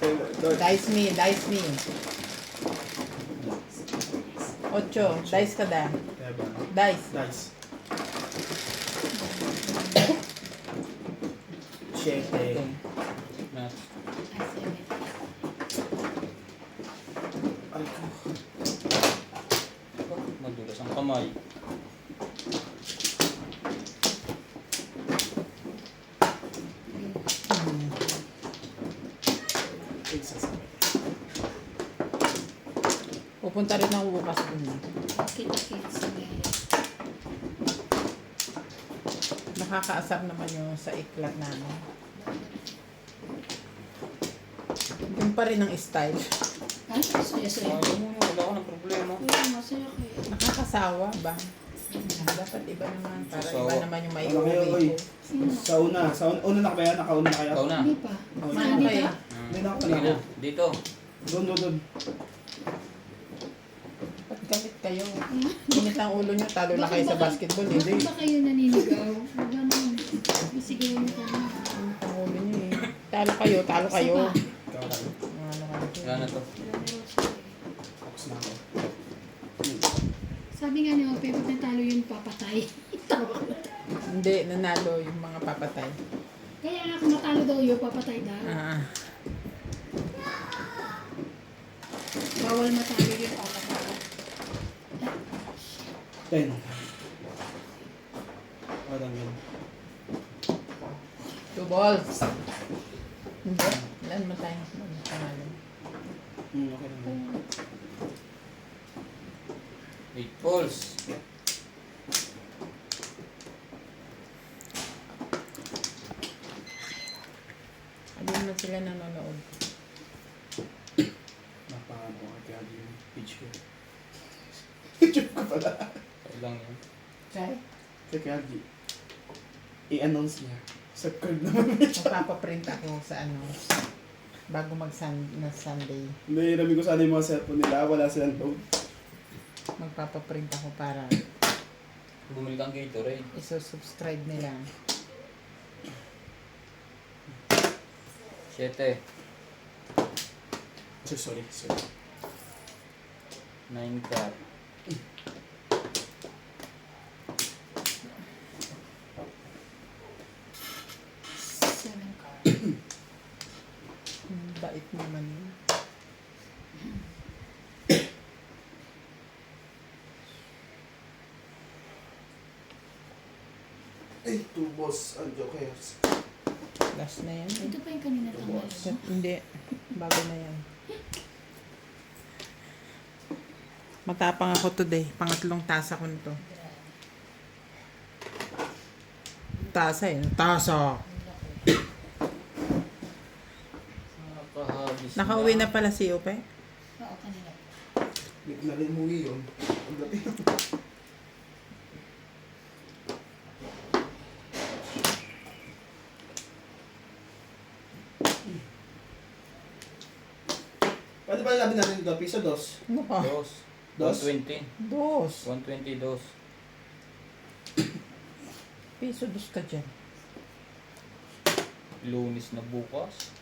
Dice me, dice me. 8, dice ka da. Dice. Dice. 7. Okay. Na. Ay ko. Oh, madulas ang kamay. Pupunta rin ako bukas dun. Kita-kits. Nakakaasar naman yung sa iklat namin. Yung pa rin ang style. Ay, saya-saya. Ayaw mo na, wala ko ng problema. Ay, masaya kayo. Nakakasawa ba? Dapat iba naman. Para Sasawa. iba naman yung may Wala kayo, oy. ko. Sino? Una na kaya? Nakauna na kaya? Ikaw na. Hindi pa. Ano kayo? Hindi na ako Sige na. panalo. Dito. Doon. Ba't gamit kayo? Init ang ulo nyo, talo na kayo sa basketball. Bakit Hindi. ba kayo naninigaw? Huwag naman. Isigaw mo ka na. Init ang ulo nyo eh. Talo kayo, talo kayo. Isa pa. Ikaw lang. Ano kayo? Wala na to. Focus na ako. Sabi nga ni Ope, pag natalo yun, papatay. Tawa ko. Hindi, nanalo yung mga papatay. Kaya nga kung natalo daw yun, papatay daw. Ah, Bawal matalo yun, papatay. 10. Walang yun. 2 balls. Hindi. Ilan mo tayo? Pangalan. Okay lang. 8 balls. Ano naman sila nanonood? Napakano ko kaya yung page ko. YouTube ko pala. Kaya lang yan. Chay? Kaya i-announce niya. Subscribe naman niya. Magpapaprint ako sa ano, bago na Sunday. Hindi, nami ko sana yung mga cellphone nila. Wala silang load. Magpapaprint ako para Bumili kang Gatorade. iso-subscribe nila. 7. Sorry. 9 car. Seven car. Bait naman yun. Ay, 2 boss. Ang jokers. Last na yan. Ito pa yung kanina tanggal. Hindi. Bago na yan. Matapang ako today. Pangatlong tasa ko nito. Tasa eh. Tasa. Nakahabis Nakauwi na pala si Upe. Oo, kanina. Bigla rin umuwi yun. Ang gabi. Pwede ba labi natin ito? Piso, dos? Ano ka? Dos. Dos? 120. Dos. 120 dos. Piso dos ka dyan. Lunis na bukas.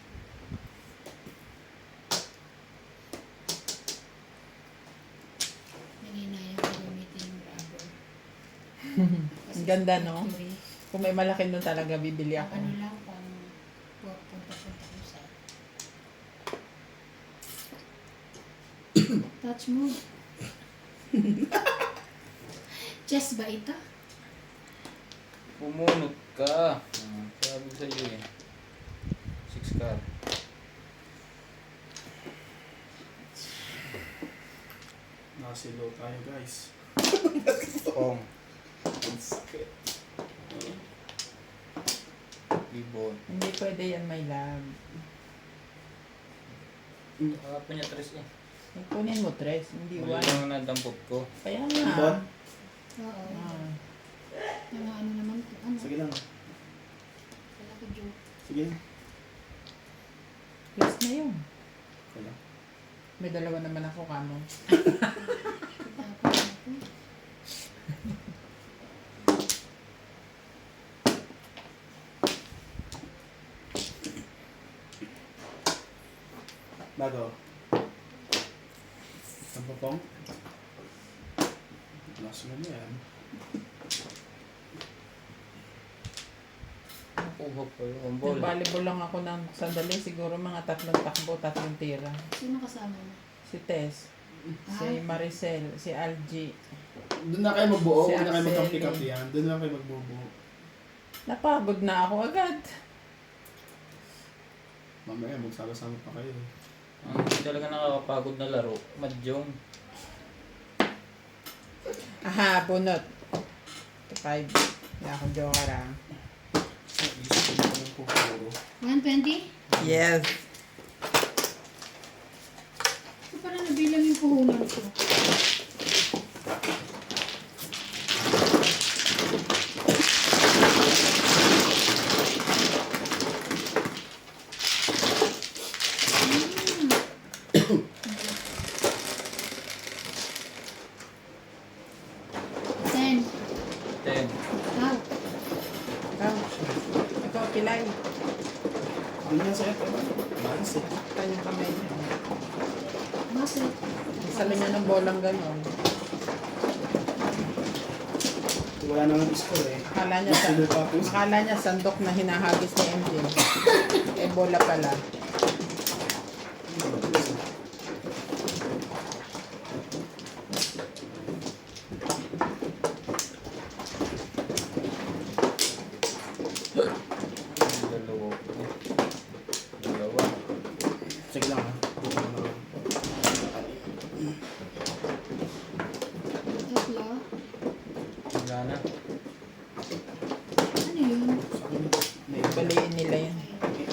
Nanginayang ko gamitin yung rubber. Ang ganda, no? Factory. Kung may malaki nun talaga, bibili ako. Ano lang, pang punta-punta ko sa... Touch mo. Chess ba ito? Pumunot ka. Sabi ko sa iyo eh. 6 car. Nakasilo tayo, guys. Pong. Ang sakit. Ibon. Hindi pwede yan, my love. Hapon niya 3 eh. Kunin mo, Tres. Hindi Wala one. lang nadampot ko. Kaya Ibon? nga. Oo. Ah. Mga ano naman to. Ano? Sige lang. Kala ko joke. Sige. Last na yun. Wala. May dalawa naman ako, kamo. Tapos ako. Bago. Ang papong. Last mo yan. Nakuha ko yung ball. Nag-volleyball lang ako ng sandali. Siguro mga 3 takbo, 3 tira. Sino kasama mo? Si Tess, si Maricel, si Algie. Doon na kayo magbuo. Si Doon na kayo Axel. magkampi-kampi yan. Doon na kayo magbubuo. Napagod na ako agad. Mamaya magsama-sama pa kayo. Ang hindi talaga nakakapagod na laro, Mahjong. Aha, bunot. 5. Hindi ako joker ah. Isip ko na po puro. 120? Yes. Ito pala nabilang yung puhunan ko. Ten. 10. Out. Ito, pilay. Doon yan sa'yo. Malas eh. Kanyang kamay niya. Bakit? Isali niya ng bolang gano'n. Wala naman score eh. Akala niya sandok na hinahagis ni MJ. Eh, bola pala. Dalawa. Sige lang ha. Tatlo. Wala na. Ano yun? Sa akin, Baliin nila yan.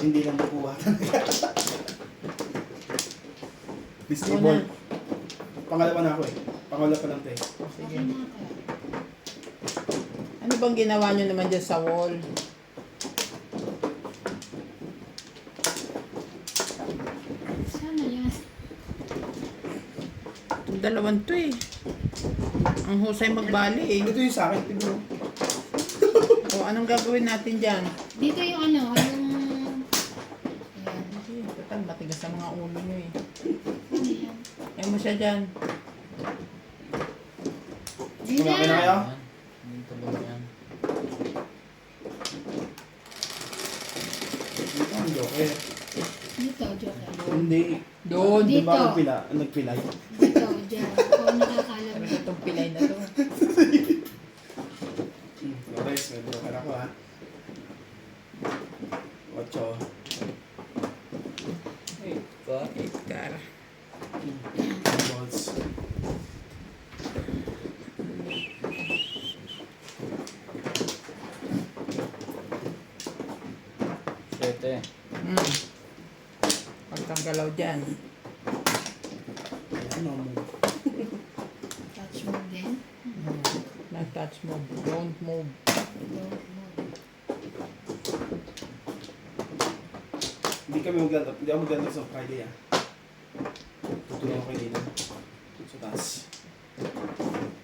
hindi lang makuha talaga. Ako Disable. na. Pangalawa na ako eh. Pangalawa pa lang tayo. Sige. Okay na ito. Ano bang ginawa niyo naman dyan sa wall? Sana yan. Itong dalawan to eh. Ang husay magbali eh. Ito yung sa akin. Tignan mo. O, anong gagawin natin dyan? Dito yung ano, yung... Ayan. Hindi, total, matigas ang mga ulo niyo eh. Ano yan? Yan mo siya dyan. Dito Okay na kayo? Yan. Dito lang yan. Dito ang joker. Dito, joker. Hindi. Doon. Di ba Dito. nagpilay? Dito, dyan. Ako nakakalam Pero na. itong pilay na to. Guys, may joker ako ha. 8. Hey, ka. 8 car. Balls. Siyete. Huwag kang galaw dyan. Ano mo? Touch mo din. Non-touch move. Don't move. Don't move. Hindi ako maglalaro sa Friday ah. Tutulong ako kanina. Sa taas.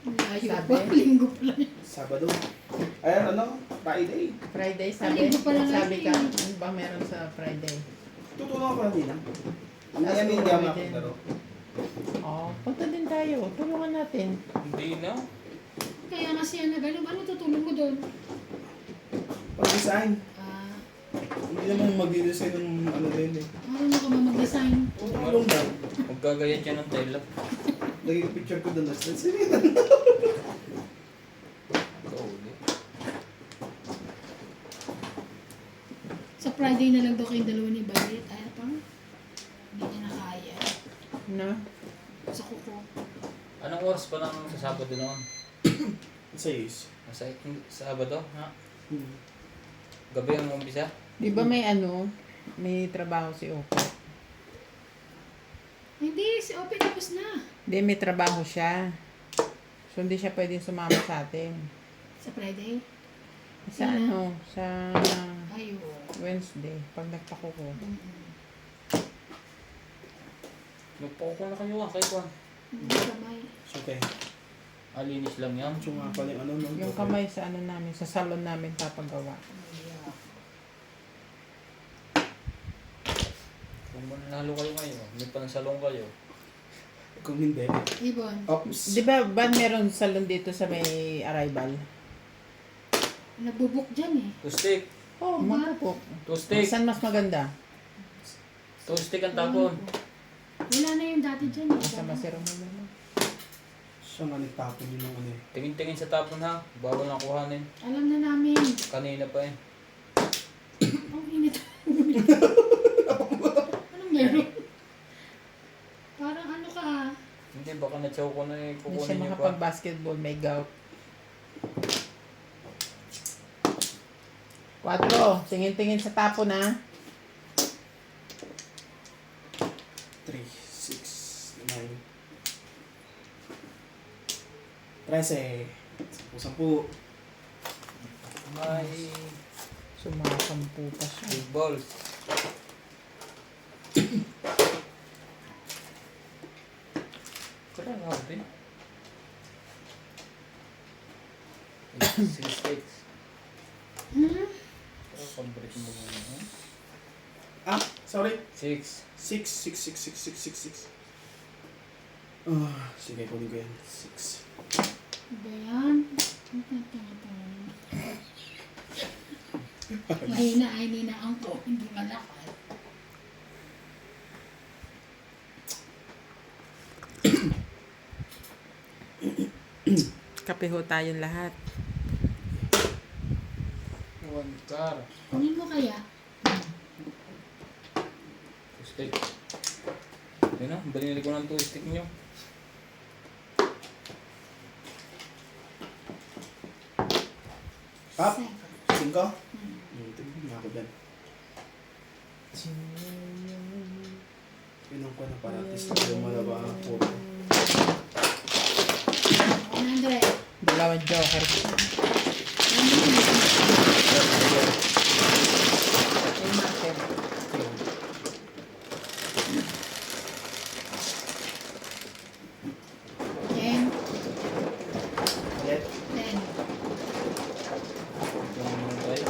Layo Sabi? pa. Linggo pa lang. Sabado. Ayan ano? Friday. Friday, sabi. Linggo pa lang Sabi ka, natin. ano ba meron sa Friday? Tutulong ako kanina. Ang Tapos hindi ako uuwi din. makapaglaro. Oh, punta din tayo. Tulungan natin. Hindi na. Kaya nga siya na gano'n. Ano tutulong mo doon? Pag-design. Ah, Hindi naman mag-design ng ano din eh. marunong ka ba mag-design? Tulong lang. Magkagayat siya ng tela. Lagi picture ko doon. Sige na. Kauli. Sa Friday na lang daw kayong dalawa ni Violet. Ay, parang hindi niya na kaya. No? Sa kuko. Anong oras pa lang sa Sabado noon? Sa is. Sa Sabado? Ha? Gabi ang umpisa? Di ba may ano? May trabaho si Opo. Hindi, si Open tapos na. Hindi, may trabaho siya. So, hindi siya pwedeng sumama sa atin. Sa Friday? Sa ano? Sa Ayo. Wednesday. Pag nagpakuko. Nagpako na kayo kayo ko. Hindi kamay. Okay. Alinis lang yan. So nga pala yung ano. no? Yung kamay sa ano namin, sa salon namin papagawa. Yeah. Kung manalo kayo ngayon, may pansalong kayo. Kung hindi, Ibon. oops. Di ba meron salon dito sa may arrival? Nagbubuk dyan eh. Tustik. Oh, Diba? mapupok. Tustik. Saan mas maganda? Tustik ang tapon. Wala na yung dati dyan eh. Sa masero mo naman. Siya nga nagtapon yun ng ano eh. Tingin-tingin sa tapon ha. Bawal na kuhanin. Alam na namin. Kanina pa eh. Ang init. Anong meron? Parang ano ka ah. Hindi, baka na-chow ko na eh. Hindi Kukunin siya niyo pa. makapag-basketball, may gout. 4. Tingin-tingin sa tapo na. 3, 6, 9. 13. 10. May Sumasampu pa siya. big balls. Kaya nga din. 6 Hmm? Pag-break mo muna. Ha? Ah, sorry. 6. 6. Ah, sige, kunin ko yan. 6. Ba yan? Mahina ay ninaan ko. Hindi malakad. Kape ho tayong lahat. 1 car. Kunin mo kaya? Stick. Yun na, binili ko ng 2 stick nyo. Up. Second. 5. Tingnan nga ako dyan. Pinang ko na para at least tayo malaba ang photo. 100. Dalawang joker. May marker. Ten. Ulit. 10. Yung mga tayo.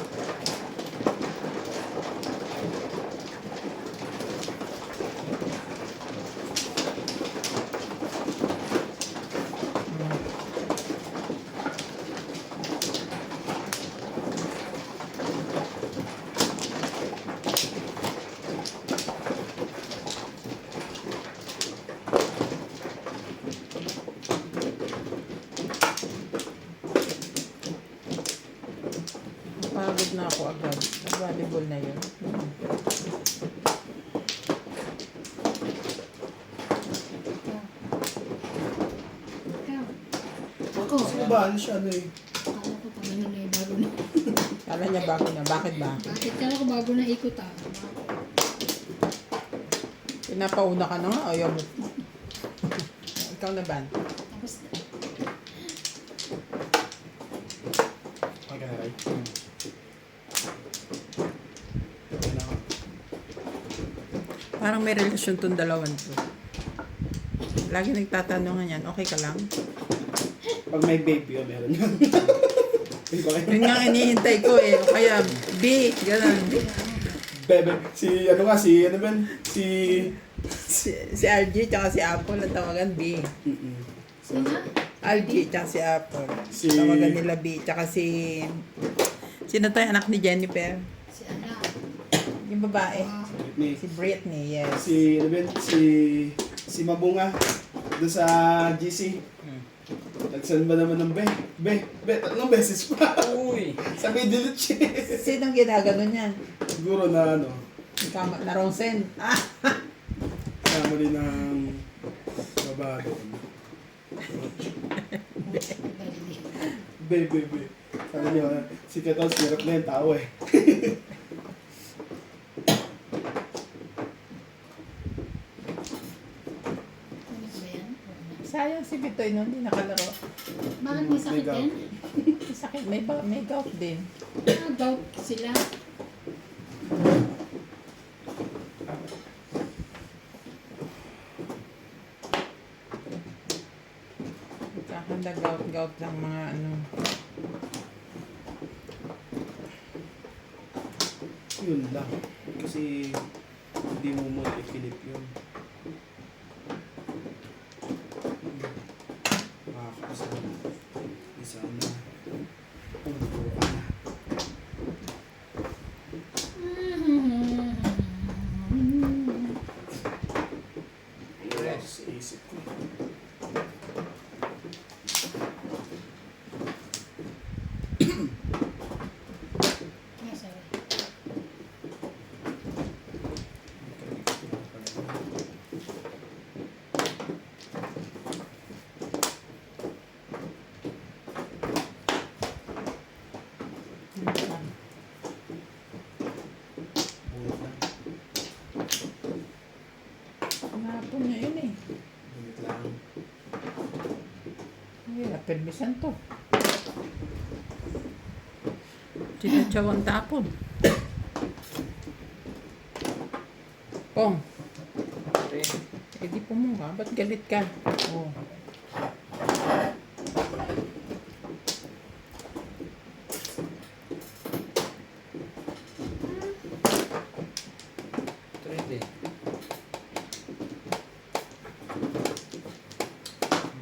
Pagod na ako agad. Volleyball na yun. Ikaw. Ako. Kasi ba, ano siya, ano eh. Akala ko pag ano na yung bago na. Kala niya bago na. Bakit ba? Bakit kala ko bago na ikot ah? Pinapauna ka na nga. Ayaw mo. Ikaw na ba? Tapos Okay ka na, Ray? Okay na ako. Parang may relasyon tong dalawan to. Lagi nagtatanungan yan, okay ka lang? Pag may baby, meron yun. Okay. Yun nga ang hinihintay ko eh. O kaya, B, ganun. Bebe, si ano nga, si ano ba? Si RG tsaka si Apple ang tawagan B. sino? RG tsaka si Apple. Si- Tawagan nila B. Tsaka si... Sino to yung anak ni Jennifer? Si Ana. Yung babae. Ni Si Britney, yes. si ano ba? Si Mabunga doon sa GC. Nagsan ba naman ng tatlong beses pa. Uy! Sabi delete siya. Sinong ginagano niyan? Siguro na ano, Na wrong send. Ah! kamali ng baba doon. Be. Sabi niya, si Ketos, hirap na yung tao eh. Ano ba yan? Sayang si Bitoy nun, hindi nakalaro. Bakit may sakit May yan? May sakit, may gout din. Ah, gout sila. Kakanda gout lang mga ano. Yun lang. Kasi Hindi mo mo ikilip yun. Makakasal. Isa na. Pumupo ka na. Yes, isip ko. Yes, sir. Bulat na. Hapon na yun eh. Bulat lang. Ay, napirmisan to. Sinatsaw ang tapon. Pong, Pre. eh di po mo ka. Ba't galit ka? Oh. Trade eh.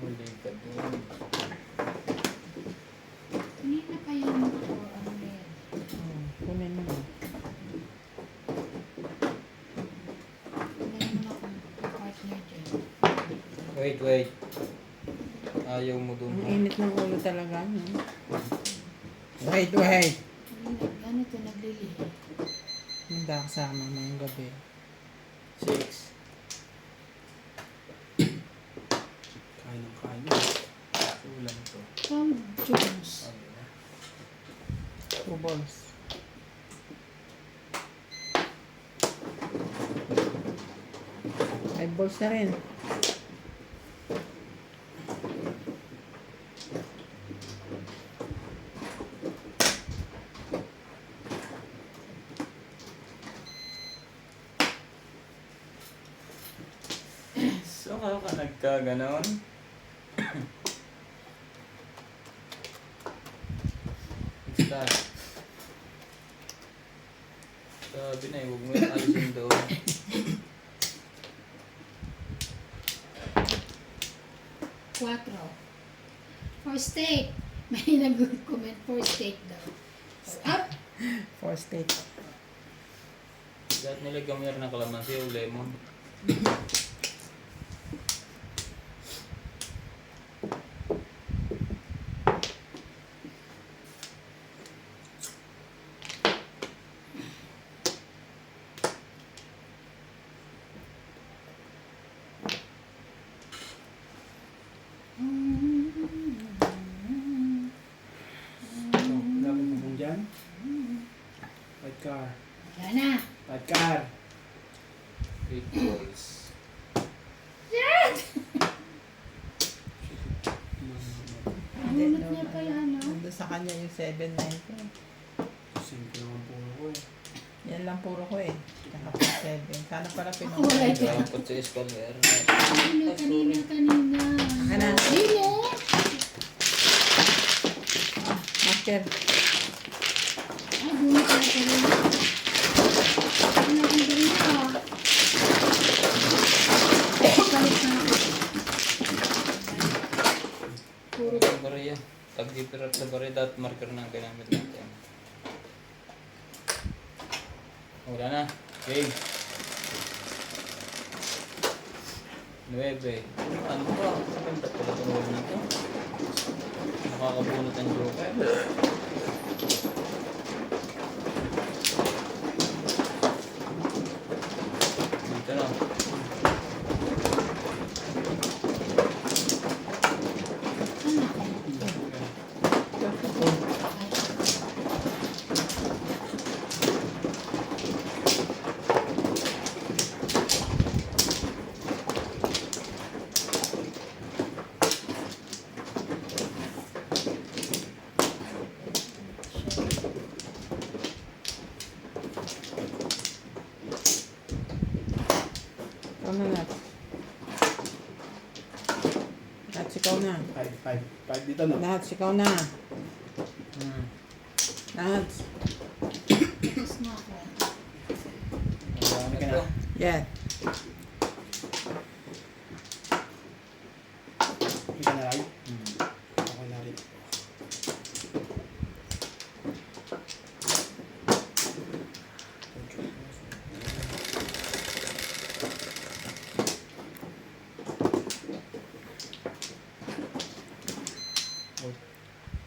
Muli ka doon. Kanina pa yan po, ano yan. Oh, kunin mo na. Kunin mo na kung partner dyan. Wait. Ayaw mo doon. Ang init ng ulo talaga. No? Wait. Kanina, ganito naglilihi. Hindi ako kasama ng gabi. 6. Kain ng kain. Ulam to. From Jones. Sabi na. 2 balls. Ay, balls na rin. So, ka nagkaganon? Start. Sabi na eh, huwag mo yung alisin doon. Quattro. For steak. May nag-comment for steak daw. So, up. 4 steak. Dahil nilagyan mo yan ng kalamansi o lemon. Dapat bubong dyan. White car. Yan na. White car. 8 balls. Nahulot niya pa yan, no? Nandun sa kanya yung 790. Simple naman po ako eh. Yan lang puro ko eh. Nakapag 7. Sana pala Ako wala pinag- ito. Dapat sa escalator. Kanina. Ano? Dilo. Master. Ay, bunot na pa rin. Ano akong galing ka? Palit na ako. Puro Puro bariya. Tag-gipirat na bariya at marker na ang ginamit natin. Wala na. Game. 9. Ano ba? Maganda pala itong wall na ito. Nakakabunot ang joker. Dito na. Ikaw na, Nats. Nats, ikaw na. 5 dito no? Nats, ikaw na. Nats. Tapos na ako. Ang dami Halika to. na. Yan. Ika na rin. Okay na rin.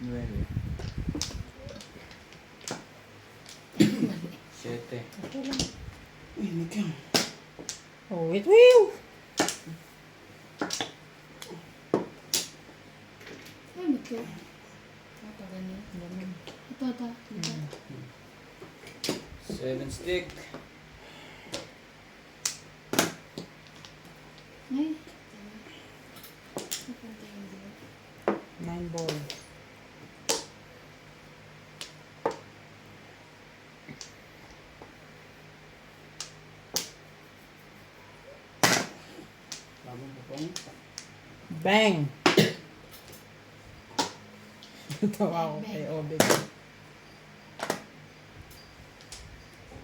Nueve. Siete. Uy, hindi ka. Oh, it will. Ay, ba't ko? Ito, ganyan. Ito. Seven stick. Ay. Napunta yung dito. 9 ball. Tamang papang. Bang! Tawa ko kay Obed.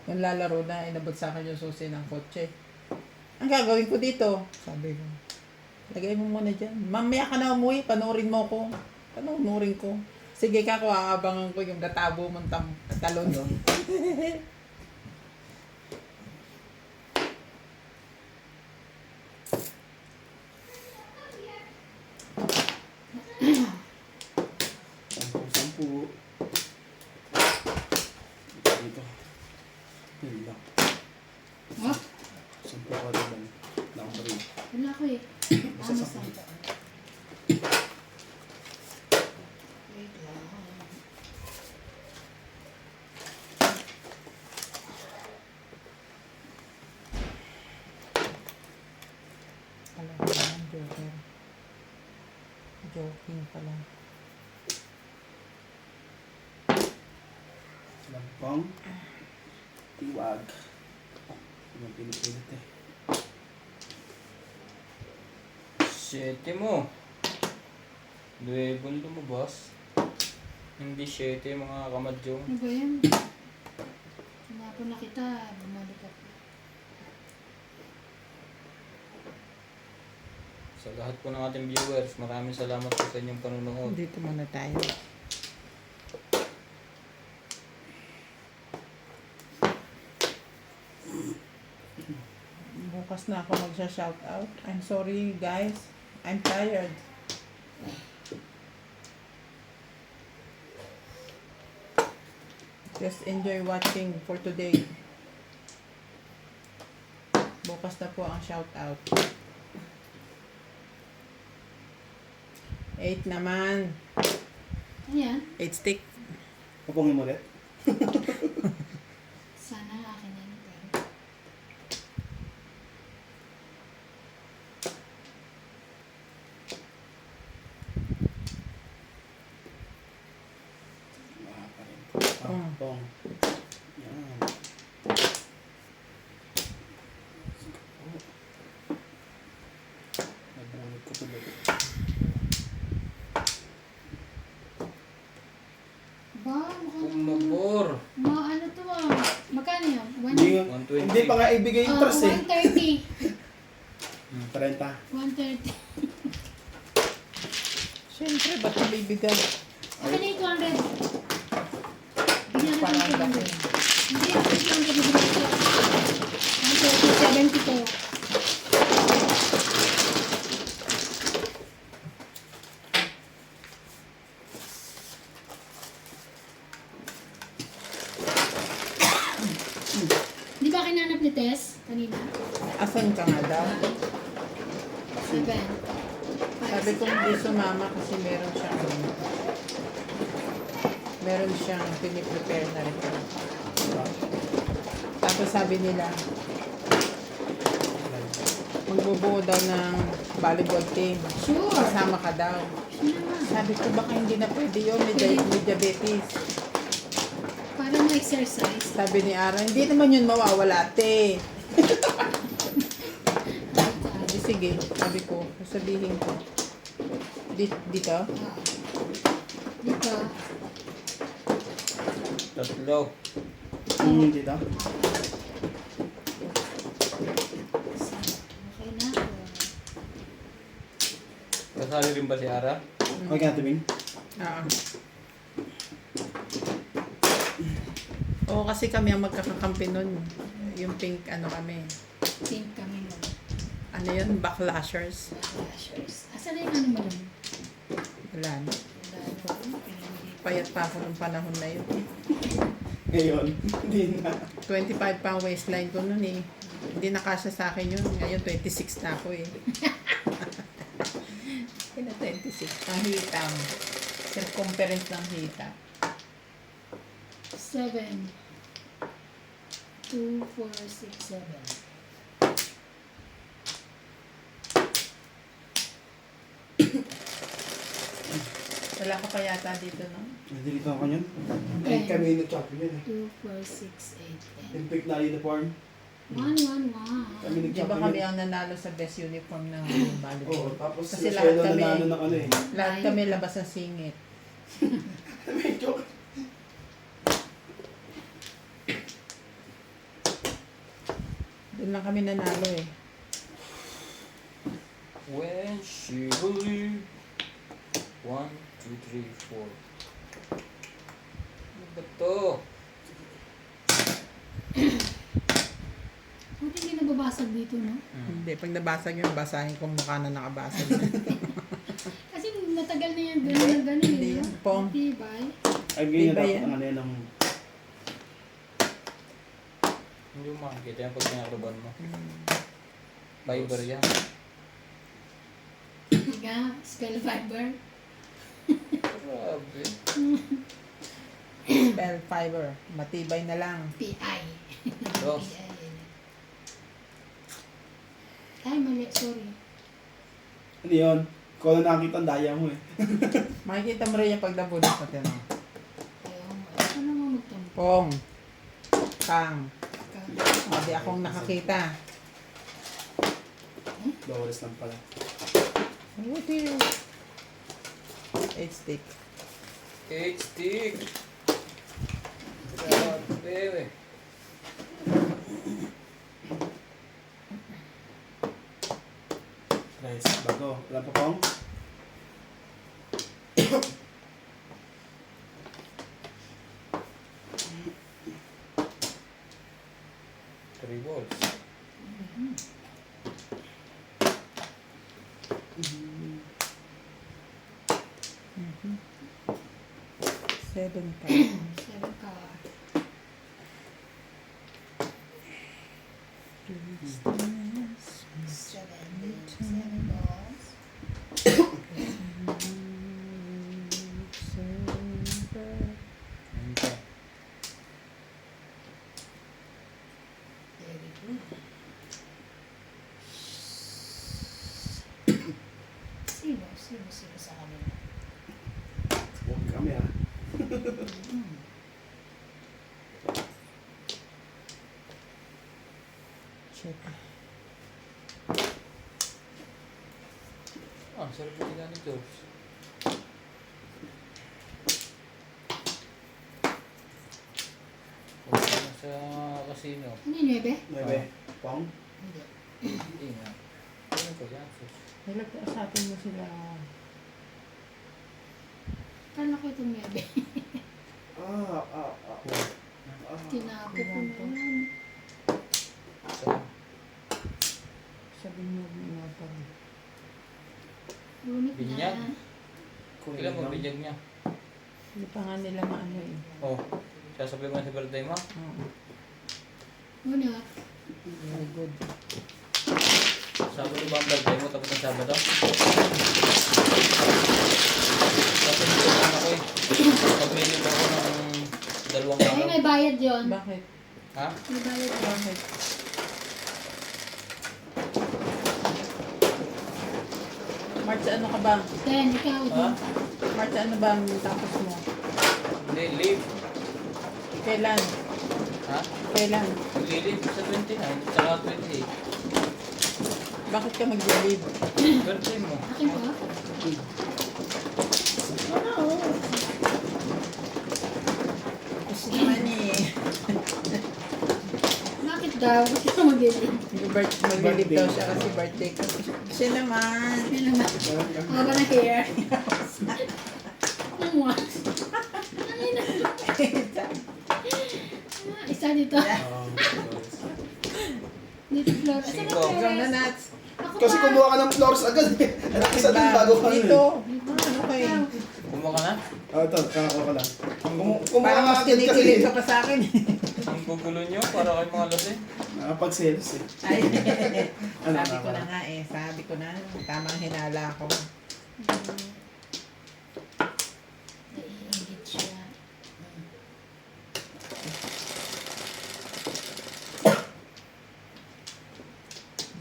Yung lalaro na, inabot sa akin yung susi ng kotse. Ang gagawin ko dito? Sabi ko. Lagay mo muna dyan. Mamaya ka na umuwi, panoorin mo ko. Panoorin ko. Sige ka ko, aabangan ko yung gatabo mong talon. Sampu. Dito. Yun lang. Ha? Sampu ka rin. Lang pa rin. Wala ko eh. Isa Ano sa- sa ito? Wait lang. Alam ko naman, joker. Joking pala. Lampang. Tiwag. Yung pinipilit eh. Siete mo. Nuebong lumabas. Hindi siete mga kamadyo. Ano ba yan? Hinapon na kita. Bumalik ako. Sa lahat po ng ating viewers, maraming salamat po sa inyong panonood. Dito muna tayo. Bukas na ako magsha-shoutout. I'm sorry guys. I'm tired. Just enjoy watching for today. Bukas na po ang shoutout. 8 naman. Ano yan? 8 stick. Papungin mo ulit. Sana akin yan. Pero Ah, pa rin. Oh. Pong. Yan. Nabunod ko tuloy. ba, mukhang... Kumabor. Ano to ah? Magkano yan? Hindi, 120. hindi pa nga ibigay yung trust eh. 130. 30. 130. Siyempre, ba't ko bibigay? Akin na yung 200. Bigyan Parang natin laki. 200. Hindi, ako yung 200 bibigyan ko. 130, 72. Di ba kinanap ni Tess kanina? Asan ka nga daw? 7. Sabi ko hindi sumama kasi meron siyang piniprepare na rin. Tapos sabi nila, magbubuo daw ng volleyball team. Sure. Kasama ka daw. Sino na? Sabi ko baka hindi na pwede yun, may diabetes. Para ma-exercise. Sabi ni Ara, hindi naman yun mawawala, te. Sabi, sige, sabi ko, sabihin ko. Dito? Dito. Tatlo. Dito. Kasali rin ba si Ara? Okay ka na, Tibing? Oo. Oo, kasi kami ang magkakakampi nun. Yung pink, ano kami. Think kami mo. Ano yun? Backlashers. Flashers. Asan na yung ano mo nun? Wala na. Payat pa ako nung panahon na yun. Ngayon, hindi na. 25 pa ang waistline ko nun eh. Hindi nakasya sa akin yun. Ngayon 26 na ako eh. Kaya 26. Ang hitang. Circumference ng hita. 7. 2, 4, 6, 7. Wala ka pa yata dito, no? Nandito ako yun. Okay. Ay, kami nag-shopping yun eh. 2, 4, 6, 8, 10. Yung pick na uniform. 1, 1, 1. Kami Di ba nag-shopping kami yun. ang nanalo sa best uniform ng Oo, volleyball? tapos Kasi si lahat Shelo kami- nanalo ng ano eh. Lahat kami labas ng singit. May joke. Doon lang kami nanalo eh. When she believed. 1, 2, 3, 4. Ano ba to? Buti hindi nababasag dito, no? Hindi, pag nabasag yun, basahin kung mukha na nakabasag. Kasi matagal na yan, gano'n na gano'n. Hindi yan, Pong. Tibay. Ay, ganyan Diba dapat yan? ang ano yan ng... Hindi mo makikita yan pag pinakruban mo. Fiber yan. Higa, spell fiber. Grabe. Spell fiber. Matibay na lang. PI. Dos. PI. Ay, mali. Sorry. Ano yun? Ikaw na nakakita ang daya mo eh. Makikita mo rin yung pag nabunod natin. No? Ayaw mo. Ano naman magtampo? Pong. Kang. O, di akong nakakita. Bawales lang pala. What is 8 stick. 8 stick. Grabe. Guys, bago. Wala pa pong? Three balls. Seven ka. 7 ka. Seven balls. Ano pa? Very good. Sino sa kanila? Huwag kami ah. Check. Ah, sarap na nila ni George. Huwag ka na sa casino. Ano yung 9? 9. Pong? Hindi. Hindi nga. Ano ko yan? Nilagkasatin mo sila. Kala ko itong 9. Ah. Tinapo ko na yan. Sa Sabihin mo nga pa rin. Lunit na. Binyag? ilan mo binyag niya? Hindi pa nga nila maano eh. Oh, sasabihin mo na sa birthday mo? Oo. Lunit. Very good. Sabado ba ang birthday mo tapos ng Sabado? Kasi nito lang ako eh. Pag-minute ako ng 2 Ay, araw. may bayad yun. Bakit? Ha? May bayad yun. Bakit? March, ano ka ba? Then, ikaw Ha? din. March, ano ba ang tapos mo? Hindi, leave. Kailan? Ha? Kailan? Maglilib sa 29, saka 28. Bakit ka mag-leave? Birthday mo. Akin ba? Gusto naman eh. Bakit daw? Bakit ka mag-delay? Hindi maglilib daw siya kasi birthday ko. Siya naman. Yan naman. Mga ba na hair? Ang what? Ay na. Isa dito. Dito floor. Asa na Cinco. Ikaw na, Flores? Nats. Ako Kasi pa. kumuha ka ng floors agad eh. Nakisa din bago ka Dito. nun. Ano kayo? Kumuha ka na? Ito, kakakuha ka lang. Kumuha Parang ka mas agad kasi. kinikilig ka pa sa akin. Ang gugulo nyo para kayo mga lasing. Nakapag-sales eh. Ay, Ano sabi nga ko ba? na nga eh. Sabi ko na. Tamang hinala ko. Naiingit siya.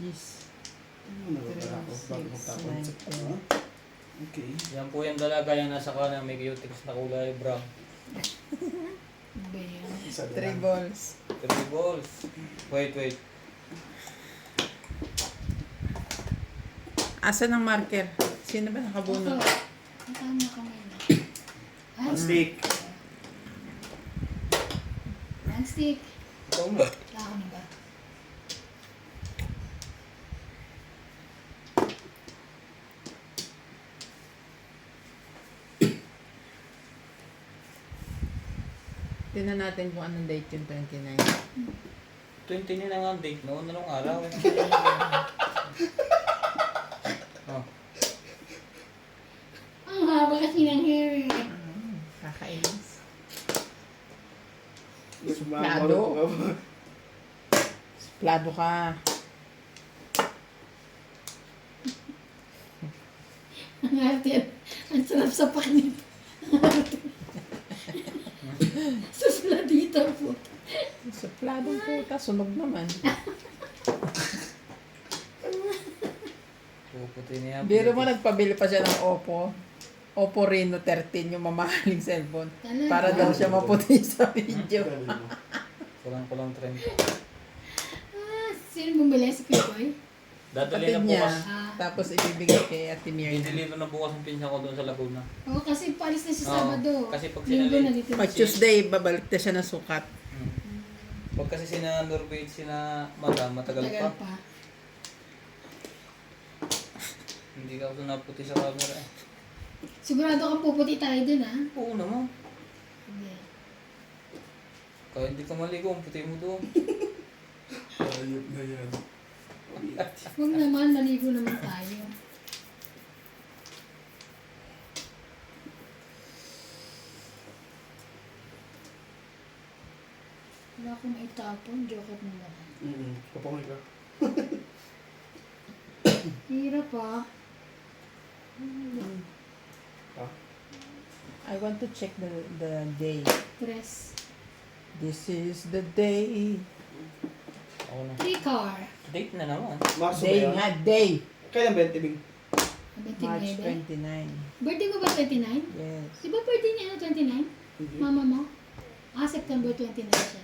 Yes. Ano ba ako? Bago magtapon sa ano? Okay. Yan po yung dalaga yung nasa kanan may cutics na kulay brown. Ano ba yan? Isa din 3 lang. balls. 3 balls. Wait. Asa ng marker? Sino ba nakabunot? Ako. Tama kamay na. Ay, One stick. one stick. Ikaw mo. Ako na ba? Tingnan natin kung anong date yung 29. 20 na nga ang date noon. Anong araw? Oh. Ang haba kasi ng hair eh. Kakainis. Mas Suplado. Plado ka. Ang arte yan. Ang sarap sa panin. Susladita po. Supladong puta. Sunog naman. Puputi niya. Biro mo nagpabili pa siya ng Oppo. Oppo Reno 13 yung mamahaling cellphone. Talaga? Para daw siya maputi sa video. Kulang trend. Ah, sino bumili? Si Piboy? Dadali Kapatid na niya. bukas. Tapos ibibigay kay Ate Miriam. I-deliver na bukas ang pinsa ko doon sa Laguna. Oo, kasi palis na si Oo, Sabado. kasi pag Linggo sinali- na dito. Pag Tuesday, babalik na siya ng sukat. Pag kasi sina Norbait, sina Madam, matagal Tagal pa. pa. Hindi ka ako naputi sa camera eh. Sigurado kang puputi tayo dun, ha? Oo naman. Hindi. Kahit hindi ka maligo, ang puti mo doon. Ayop na yan. Huwag naman, maligo naman tayo. Wala akong maitapon, joke mo naman. Kapangoy ka. Hirap ah. I want to check the day. Stress. This is the day. Ako na. Free car. Date na naman. Marso ba Day yan? nga, day. Kailan ba yan, Tibing? March 29. 29. Birthday mo ba 29? Yes. Di ba birthday niya na 29? Hindi. Mama mo? Ah, September 29 siya.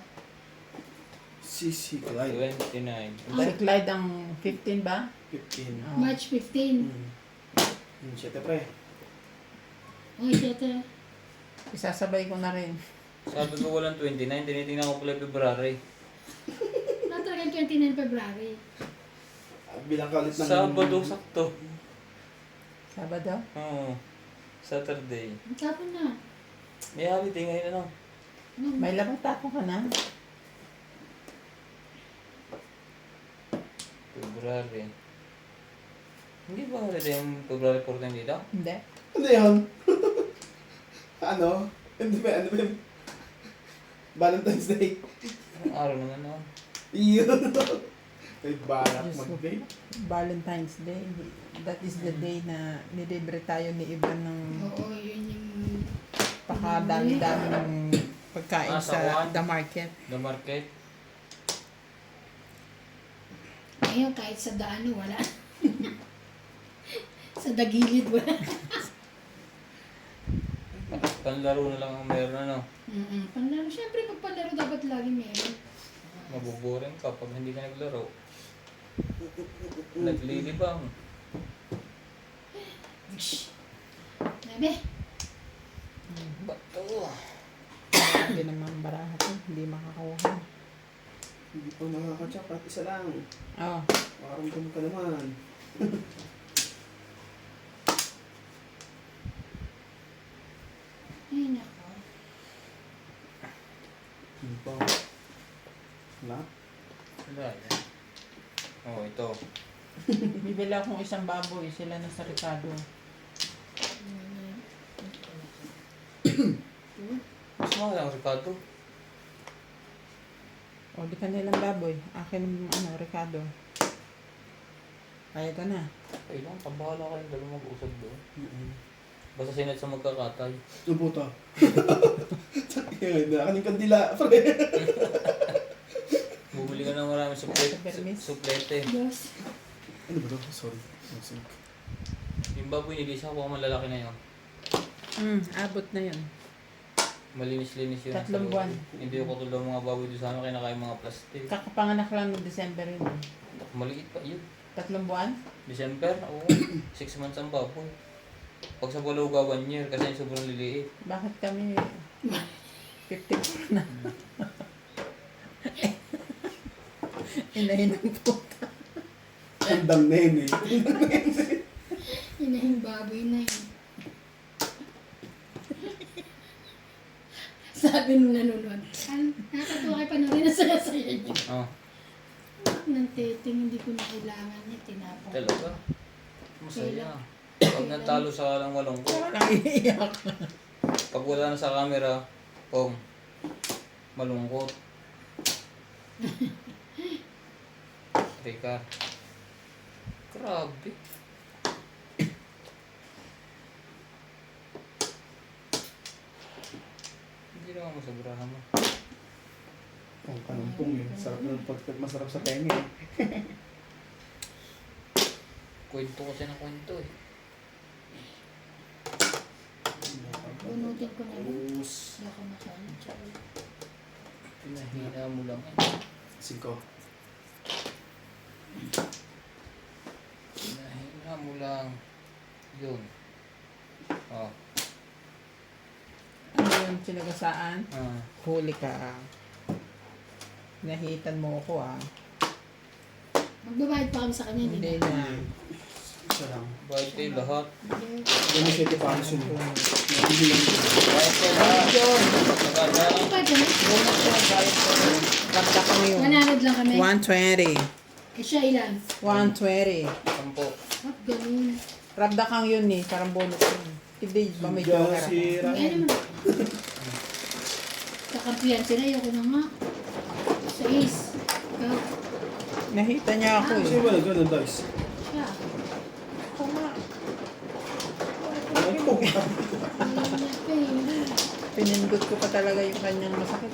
Sisi Clyde. 29. Si Clyde ang 15 ba? 15. Oh. March 15. Siyete pre. Okay, siyete. Isasabay ko na rin. Sabi ko walang 29, tinitingnan ko pala February. Wala talaga 29 February. Bilang kalit ng... Sabado, sakto. Sabado? Oo. Saturday. Ang tapon na. May holiday ngayon ano? Ano? May labang tapo ka na? February. Hindi ba holiday yung February 14 dito? Hindi. Ano yun? Ano? Hindi ba? Ano ba yun? Valentine's Day. Anong araw naman noon? Iyon. May balak Diyos ko. mag-date. Valentine's Day. That is the day na nilibre tayo ni Ivan ng Oo, yun yung... pakadami-dami ng pagkain Ah, sa sawan. the market. The market? Ngayon, kahit sa daan, wala. Sa dagilid, wala. Panlaro na lang ang meron ano. Panlaro. Siyempre, pag panlaro, dapat lagi meron. Mabuboring ka pag hindi ka naglaro. Naglilibang. Shhh. Sabi, Bato. Hindi naman baraha to. Hindi makakawahan. Hindi pa nakakachak at isa lang. Oh. Makaramdam ka naman. Ay, nako. Hindi pa. Wala? Wala yan. Oh, ito. Bibili akong isang baboy. Sila na sa Ricardo. Mas mahal ang Ricardo. O, di ka nilang baboy. Akin, Ricardo. Kaya ka na. Ay lang, tabahala kayong dalawa mag-usap doon. Basta sinat sa magkakatay. Ito puta. Yan, nakaning kandila, pre. Bumili ka ng maraming suplete. Permis. Suplete. Yes. Ano ba ito? Sorry. Masink. Yung baboy ni Lisa, baka malalaki na yun. Abot na yun. Malinis-linis yun. 3 buwan. Hindi ko tulad ng mga baboy doon sa amin, kinakain mga plastic. Kakapanganak lang noong December yun. Maliit pa yun. 3 buwan? December? Oo. 6 months ang baboy. Pag sa Bulaga, 1 year kasi sobrang liliit. Bakit kami 54 na? Inahin ng puta. Handang na yun eh. Inahing baboy na yun. Sabi nung nanonood, nakakatuwa kayo panoorin na saya-saya niyo. Oh, Ng teting, hindi ko na kailangan niya, tinapon. talaga. Masaya. Pag natalo sa lang walong ko. Parang iiyak. Pag wala na sa camera, malungkot. Teka. Grabe. Hindi naman masobrahan mo. Ang kanumpong yun. Sarap ng masarap sa tenga eh. Kwento kasi ng kwento eh. Bunutin ko na yun. Tapos, Hindi ako masyadong tsaka. Pinahina mo lang eh. 5. Pinahina mo lang. Yun. Oh. Ano yun, sinagasaan? Ah. Huli ka. Nahitan mo ako Magbabayad pa kami sa kanya, Hindi hindi ba? na. Isa lang. Bayad kayo lahat. Yan yung 7 pounds yun. Nabili lang yun. Bayad kayo lahat. Yun. Magkada. Ano ba dyan? Bonus ko, bayad ko. Rabda ka ngayon. 100 lang kami. 120. Eh siya ilan? 120. 10. What, ganun? Rabda kang yun eh. Parang bonus yun. Hindi ba may Diyan joker si ako? Kaya Ryan. naman. Kakampiyan sila, ayoko na nga. Sa ace. Ikaw. Nahita niya ako Kasi eh. wala ganun, guys. Siya. Ako nga. Ano po? Iiyak ka eh. Pinindot ko pa talaga yung kanyang masakit.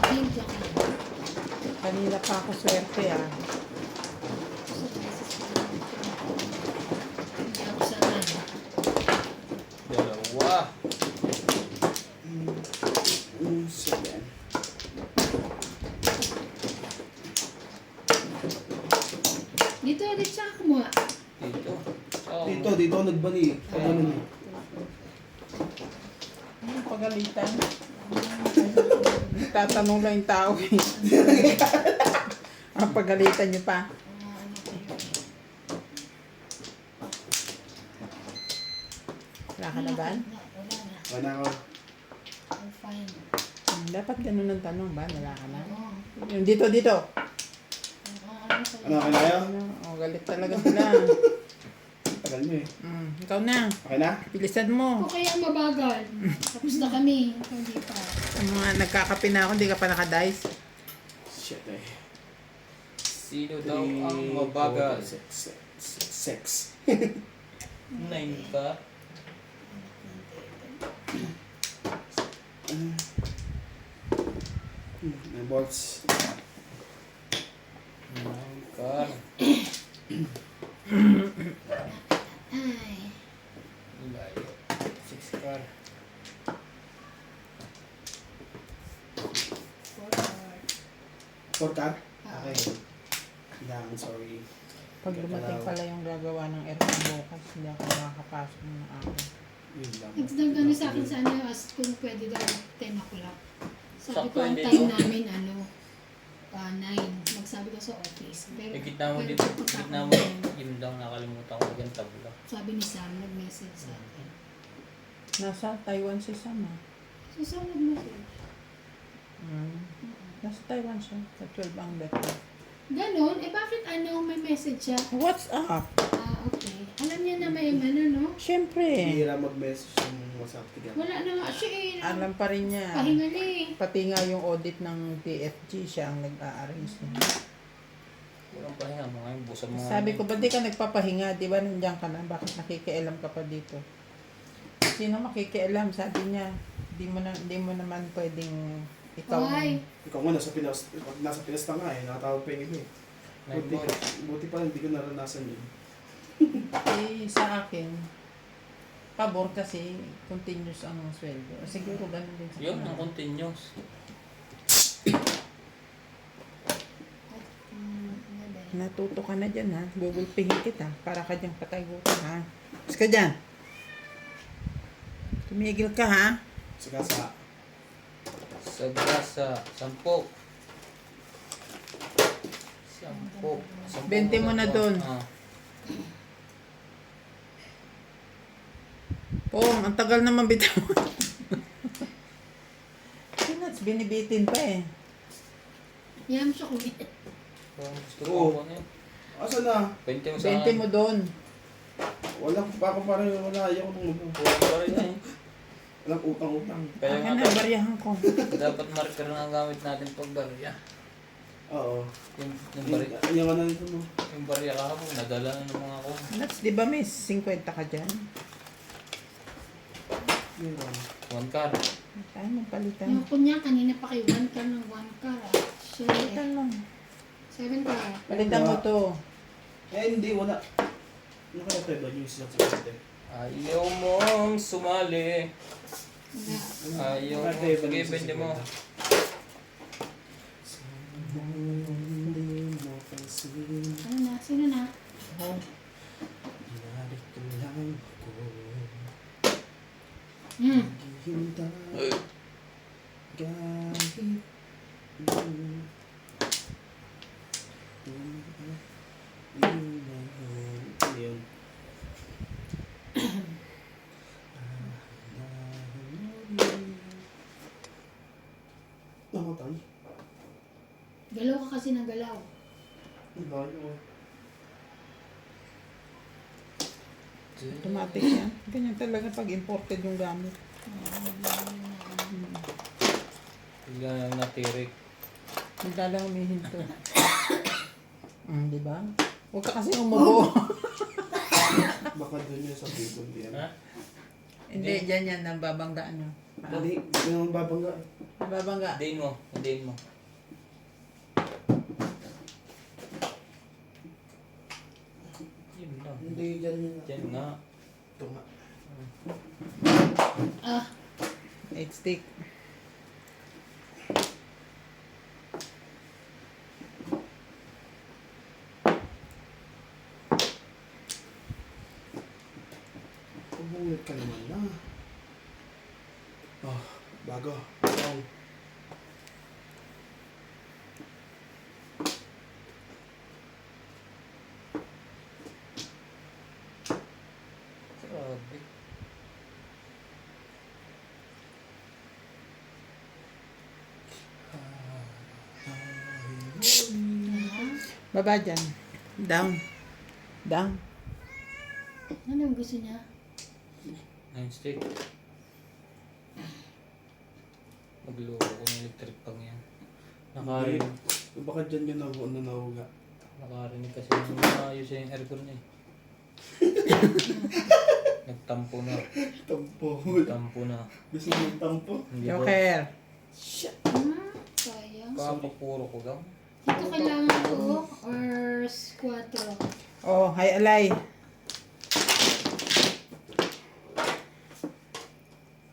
Ayun lang. Kanina pa ako swerte Hindi ako sanay. Dalawa. 7. Dito, dito siya kumuha. Dito. Oh. Dito ako nagbani. Pagano eh. Ano pagalitan? Tatanong lang yung tao eh. Ang pagalitan niyo pa. Ano kayo? Wala ka na ba? Wala na. Wala ako. I'm fine. Dapat ganun ang tanong ba? Wala ka na? Oo. Yung dito. Ano sa'yo? Ano, okay na kayo? Galit talaga sila. Tagal nyo eh. Ikaw na. Okay na? Bilisan mo. Ako kaya mabagal. Tapos na kami. Hindi pa. Ang mga nagkakape na ako, hindi ka pa nakadice. Shit eh. Sino daw ang mabagal? Sex. 9 ka? Bolts. 9 ka. Ay. Layo. 6 ka. Forward. 4 car? Okay. Yan, sorry. Pag dumating pala yung gagawa ng aircon bukas, hindi ako makakapasok ng ako. Yun lang. Nagdagano sa akin sa ano, as kung pwede daw 10 o'clock. Sabi Sakto, ko, ang hindi time to. namin, 9. Magsabi ko sa office. Pero, Eh, gitna mo pero dito. pagka- Gitna mo yun lang nakalimutan ko yung tabla. Sabi ni Sam, nag-message sa akin. Nasa Taiwan si Sama. So, Sam nag-message. Nasa Taiwan siya. Sa 12 ang letter. Ganon? Eh, bakit may message siya? What's up? Okay. Alam niya na may no? Siyempre. Hihira mag-message ng WhatsApp tiga. Wala na nga siya eh. Alam pa rin niya. Pahinga na eh. Pati nga yung audit ng TFG, siya ang nag-a-arrange niya. Walang pahinga mo ngayon. Busan mo. Sabi ko, ba't di ka nagpapahinga? Di ba nandiyan ka na? Bakit nakikialam ka pa dito? Sino makikialam? Sabi niya, di mo naman pwedeng ikaw. Why? Ikaw nga, nasa Pinas, pag nasa Pinas na nga eh, nakatawag pa yung iba eh. Buti pa hindi ko naranasan yun. Eh, sa akin, pabor kasi continuous ang sweldo. Siguro ganun din sa Yun, kanila. ang continuous. Natuto ka na dyan ha. Gugulpihin kita para ka dyan patagutan ha. Mas ka dyan. Tumigil ka ha. Sagasa. Sagasa. 10. 20 mo na dun. Pong, ang tagal naman bitaw. Pinats, binibitin pa eh. Yam siya kulit. Gusto ko Oo. ano yun. Asa na? 20 mo sa 20 mo doon. Wala pa ako parang wala. Ayaw ko nung Puro pa rin eh. walang utang-utang. Kaya Akin nga na, bariyahan ko. dapat marker na ang gamit natin pag barya. Oo. Yung barya. Yung ano nito mo. Yung barya kahapon, nadala na ng mga ko. Nats, di ba may 50 ka dyan? Meron. 1 car. Tayo magpalitan. Yung kunya, kanina pa kay 1 car ng 1 car. Siya Palitan lang. 7 car. Palitan mo to. Eh hindi, wala. Ano kaya tayo ba yung siya sa kapatid? Ayaw mong sumali. Wala. Ayaw mo. Bakit Sige, ba pwede mo. Hindi mo pansin. Ano na? Sino na? Narito lang ako. Ay. Naghihintay. Kahit yun. Namatay. Galaw ka kasi ng galaw. Ang layo. Automatic yan. Ganyan talaga pag imported yung gamit. Bigla lang natirik. Magdala humihinto. Di ba? Huwag ka kasi umubo. Baka doon yun sa people diyan. Ha? Hindi, dyan yan. Nababanggaan nyo. Dali, hindi naman babangga. Nababangga. Dain mo. Dain mo. Yun lang. Hindi dyan yun. Diyan nga. Ito nga. Ah, 8 stick. Pabungit ka naman na. Oh, bago. Oh. Grabe. Baba dyan. Down. Down. ano yung gusto niya? 9 stick. Magluro ko ng electric pang yan. Nakarinig. Baka dyan yun na nahuga. Nakarinig kasi yung maayos yung aircon niya eh. Nagtampo na. Tampo. Tampo na. Gusto mo yung tampo? Hindi ba? Joker. Sayang. Papapuro ko lang. Ito kailangan ko or 4. Oh, hi Alay.